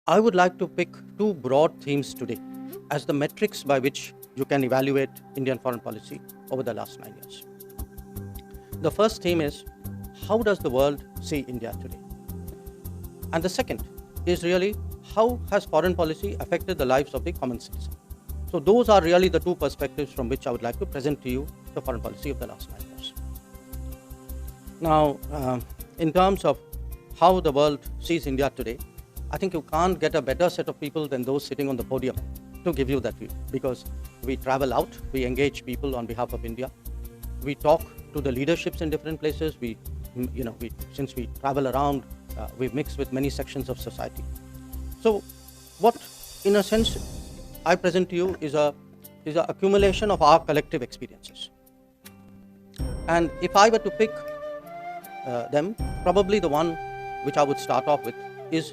I would like to pick two broad themes today as the metrics by which you can evaluate Indian foreign policy over the last 9 years. The first theme is, how does the world see India today? And the second is really, how has foreign policy affected the lives of the common citizen? So those are really the two perspectives from which I would like to present to you the foreign policy of the last 9 years. Now, in terms of how the world sees India today, I think you can't get a better set of people than those sitting on the podium to give you that view, because we travel out, we engage people on behalf of India, we talk to the leaderships in different places, since we travel around, we mix with many sections of society. So what, in a sense, I present to you is a accumulation of our collective experiences. And if I were to pick them, probably the one which I would start off with is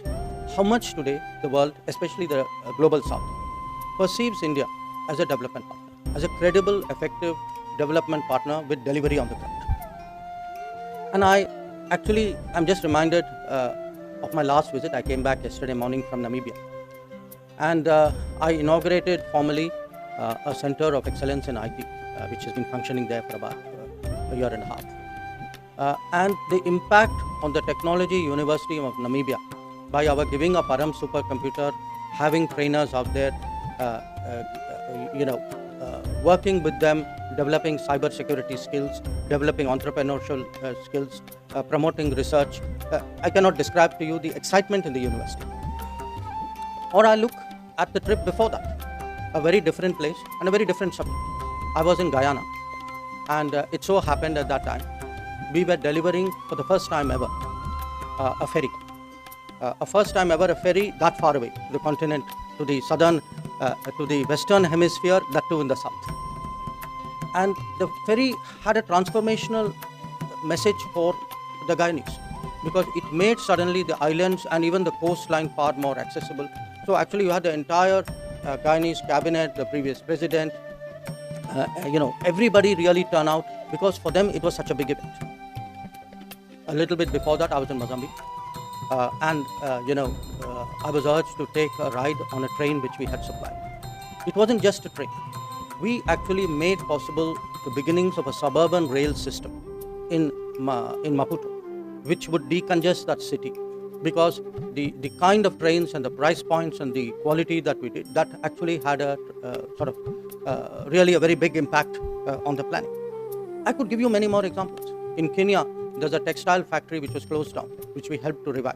how much today the world, especially the global south, perceives India as a development partner, as a credible, effective development partner with delivery on the ground. And I'm just reminded of my last visit. I came back yesterday morning from Namibia, and I inaugurated formally a center of excellence in IT, which has been functioning there for about a year and a half. And the impact on the Technology University of Namibia by our giving a Param supercomputer, having trainers out there, working with them, developing cyber security skills, developing entrepreneurial skills, promoting research. I cannot describe to you the excitement in the university. Or I look at the trip before that, a very different place and a very different subject. I was in Guyana, and it so happened at that time we were delivering for the first time ever a ferry. A first time ever a ferry that far away, to the continent, to the southern, to the western hemisphere, that too in the south. And the ferry had a transformational message for the Guyanese, because it made suddenly the islands and even the coastline far more accessible. So actually you had the entire Guyanese cabinet, the previous president, everybody really turn out, because for them it was such a big event. A little bit before that, I was in Mozambique. I was urged to take a ride on a train which we had supplied. It wasn't just a train. We actually made possible the beginnings of a suburban rail system in Maputo, which would decongest that city, because the kind of trains and the price points and the quality that we did, that actually had a really a very big impact on the planet. I could give you many more examples. In Kenya, there's a textile factory which was closed down, which we helped to revive.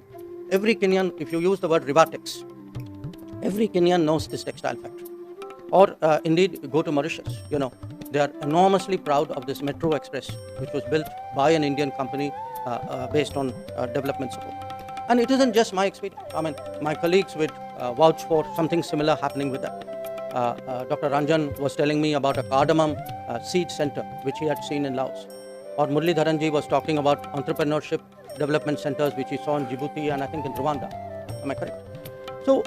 Every Kenyan, if you use the word Rivatex, every Kenyan knows this textile factory. Or indeed, go to Mauritius. They are enormously proud of this Metro Express, which was built by an Indian company based on development support. And it isn't just my experience. I mean, my colleagues would vouch for something similar happening with that. Dr. Ranjan was telling me about a cardamom seed center, which he had seen in Laos. Or Murli Dharanji was talking about entrepreneurship development centers, which he saw in Djibouti and I think in Rwanda. Am I correct? So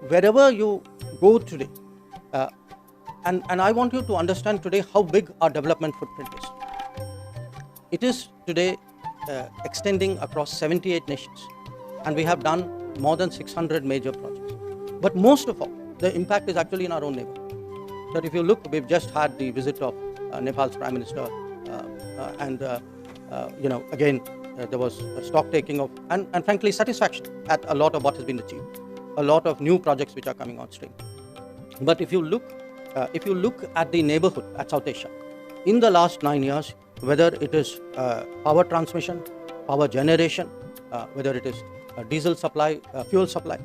wherever you go today, and I want you to understand today how big our development footprint is. It is today extending across 78 nations, and we have done more than 600 major projects. But most of all, the impact is actually in our own neighborhood. So if you look, we've just had the visit of Nepal's Prime Minister, again, there was a stock taking of, and frankly, satisfaction at a lot of what has been achieved, a lot of new projects which are coming on stream. But if you look at the neighborhood at South Asia, in the last 9 years, whether it is power transmission, power generation, whether it is diesel supply, fuel supply,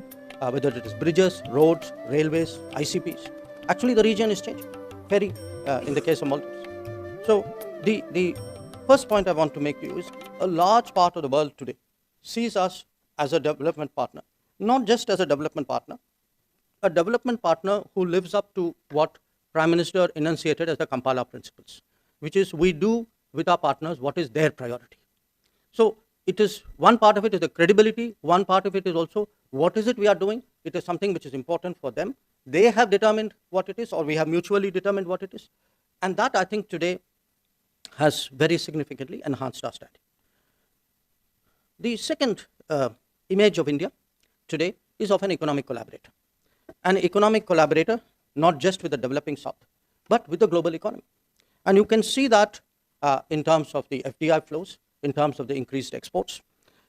whether it is bridges, roads, railways, ICPs, actually the region is changing, very in the case of Maldives. So the first point I want to make to you is, a large part of the world today sees us as a development partner, not just as a development partner who lives up to what Prime Minister enunciated as the Kampala principles, which is, we do with our partners what is their priority. So it is, one part of it is the credibility, one part of it is also what is it we are doing. It is something which is important for them. They have determined what it is, or we have mutually determined what it is. And that, I think, today has very significantly enhanced our strategy. The second image of India today is of an economic collaborator. An economic collaborator, not just with the developing South, but with the global economy. And you can see that in terms of the FDI flows, in terms of the increased exports,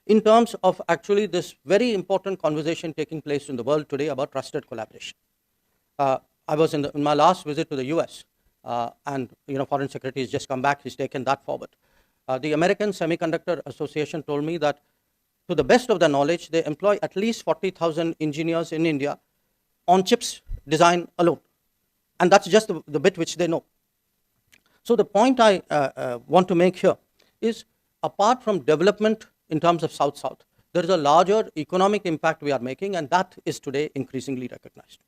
in terms of actually this very important conversation taking place in the world today about trusted collaboration. I was in my last visit to the US, and Foreign Secretary has just come back, he's taken that forward. The American Semiconductor Association told me that to the best of their knowledge, they employ at least 40,000 engineers in India on chips design alone. And that's just the bit which they know. So the point I want to make here is, apart from development in terms of South-South, there is a larger economic impact we are making, and that is today increasingly recognized.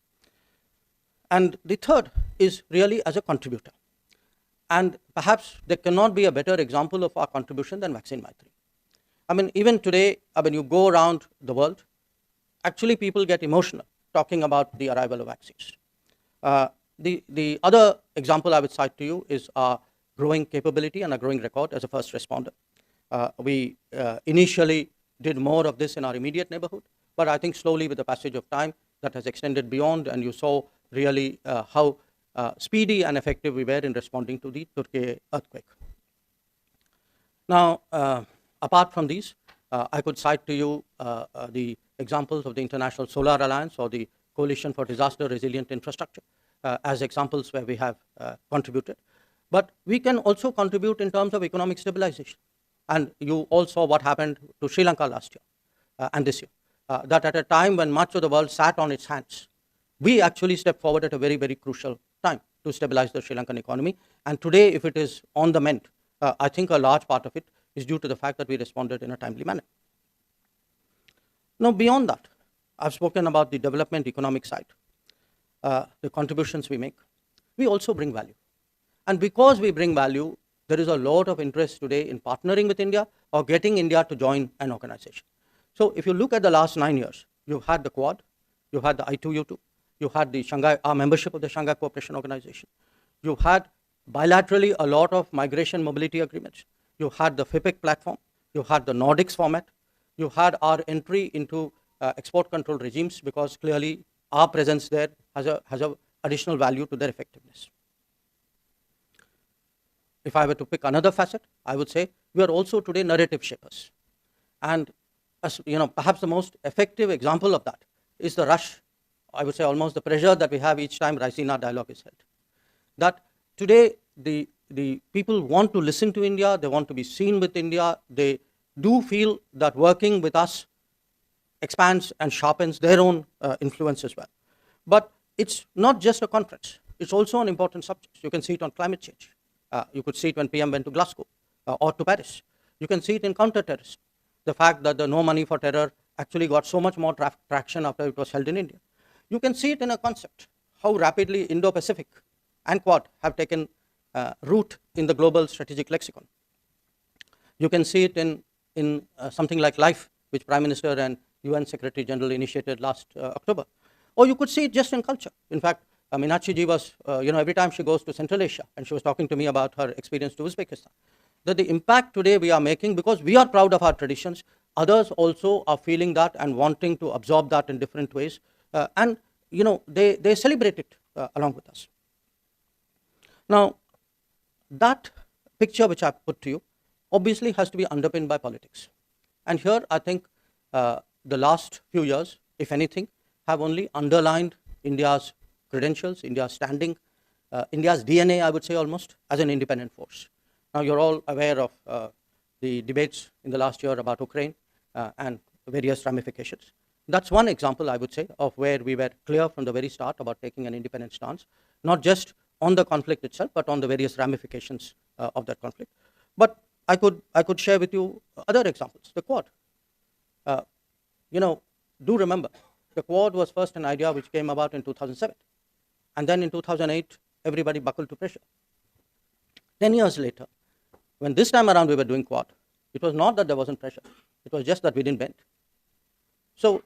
And the third is really as a contributor. And perhaps there cannot be a better example of our contribution than Vaccine Maitri. I mean, even today, when you go around the world, actually people get emotional talking about the arrival of vaccines. The other example I would cite to you is our growing capability and our growing record as a first responder. We initially did more of this in our immediate neighborhood, but I think slowly with the passage of time that has extended beyond, and you saw really how speedy and effective we were in responding to the Turkey earthquake. Now, apart from these, I could cite to you the examples of the International Solar Alliance or the Coalition for Disaster Resilient Infrastructure as examples where we have contributed. But we can also contribute in terms of economic stabilization. And you all saw what happened to Sri Lanka last year and this year. That at a time when much of the world sat on its hands, we actually stepped forward at a very, very crucial time to stabilize the Sri Lankan economy. And today, if it is on the mend, I think a large part of it is due to the fact that we responded in a timely manner. Now, beyond that, I've spoken about the development economic side, the contributions we make. We also bring value. And because we bring value, there is a lot of interest today in partnering with India or getting India to join an organization. So if you look at the last 9 years, you've had the Quad, you've had the I2U2, you had the Shanghai, our membership of the Shanghai Cooperation Organization. You've had bilaterally a lot of migration mobility agreements. You had the FIPEC platform. You had the Nordics format. You had our entry into export control regimes, because clearly our presence there has a additional value to their effectiveness. If I were to pick another facet, I would say we are also today narrative shapers. And perhaps the most effective example of that is the rush, I would say almost the pressure that we have each time Raisina dialogue is held. That today the people want to listen to India, they want to be seen with India, they do feel that working with us expands and sharpens their own influence as well. But it's not just a conference, it's also an important subject. You can see it on climate change. You could see it when PM went to Glasgow or to Paris. You can see it in counter-terrorism. The fact that the no money for terror actually got so much more traction after it was held in India. You can see it in a concept, how rapidly Indo-Pacific and Quad have taken root in the global strategic lexicon. You can see it in something like LIFE, which Prime Minister and UN Secretary General initiated last October. Or you could see it just in culture. In fact, Meenakshi ji was, every time she goes to Central Asia, and she was talking to me about her experience to Uzbekistan, that the impact today we are making, because we are proud of our traditions, others also are feeling that and wanting to absorb that in different ways. And they celebrate it along with us. Now, that picture which I put to you obviously has to be underpinned by politics. And here I think the last few years, if anything, have only underlined India's credentials, India's standing, India's DNA, I would say almost, as an independent force. Now, you're all aware of the debates in the last year about Ukraine and various ramifications. That's one example, I would say, of where we were clear from the very start about taking an independent stance, not just on the conflict itself, but on the various ramifications of that conflict. But I could share with you other examples. The Quad. Do remember, the Quad was first an idea which came about in 2007. And then in 2008, everybody buckled to pressure. 10 years later, when this time around we were doing Quad, it was not that there wasn't pressure. It was just that we didn't bend. So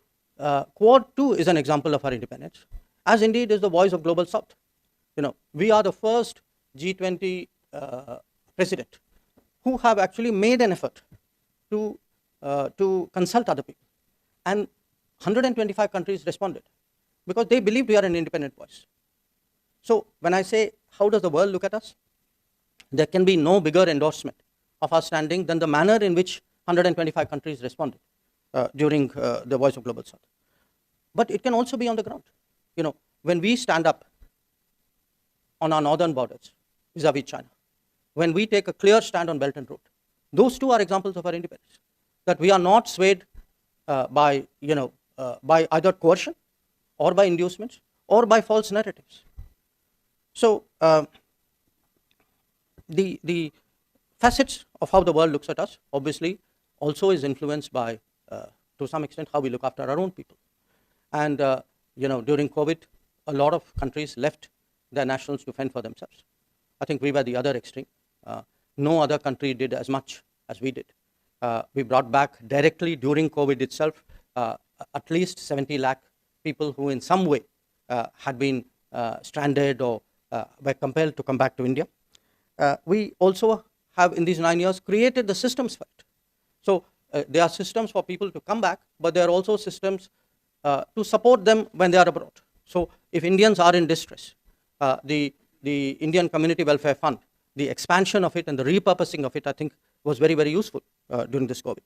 Quad 2 is an example of our independence, as indeed is the voice of Global South. We are the first G20 president who have actually made an effort to consult other people. And 125 countries responded because they believe we are an independent voice. So when I say, how does the world look at us? There can be no bigger endorsement of our standing than the manner in which 125 countries responded during the Voice of Global South. But it can also be on the ground. You know, when we stand up on our northern borders vis-a-vis China, when we take a clear stand on Belt and Road, those two are examples of our independence. That we are not swayed by either coercion or by inducements or by false narratives. So the facets of how the world looks at us obviously also is influenced by, to some extent, how we look after our own people. And during COVID, a lot of countries left their nationals to fend for themselves. I think we were the other extreme. No other country did as much as we did. We brought back directly during COVID itself at least 70 lakh people who in some way had been stranded or were compelled to come back to India. We also have in these 9 years created the systems for it. So there are systems for people to come back, but there are also systems to support them when they are abroad. So if Indians are in distress, the Indian Community Welfare Fund, the expansion of it and the repurposing of it, I think, was very, very useful during this COVID.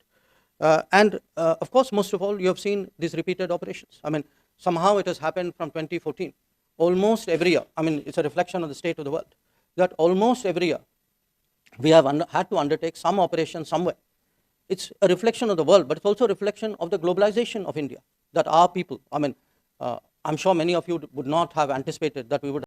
And of course, most of all, you have seen these repeated operations. I mean, somehow it has happened from 2014. Almost every year, I mean, it's a reflection of the state of the world, that almost every year we have had to undertake some operation somewhere. It's a reflection of the world, but it's also a reflection of the globalization of India, that our people, I mean, I'm sure many of you would not have anticipated that we would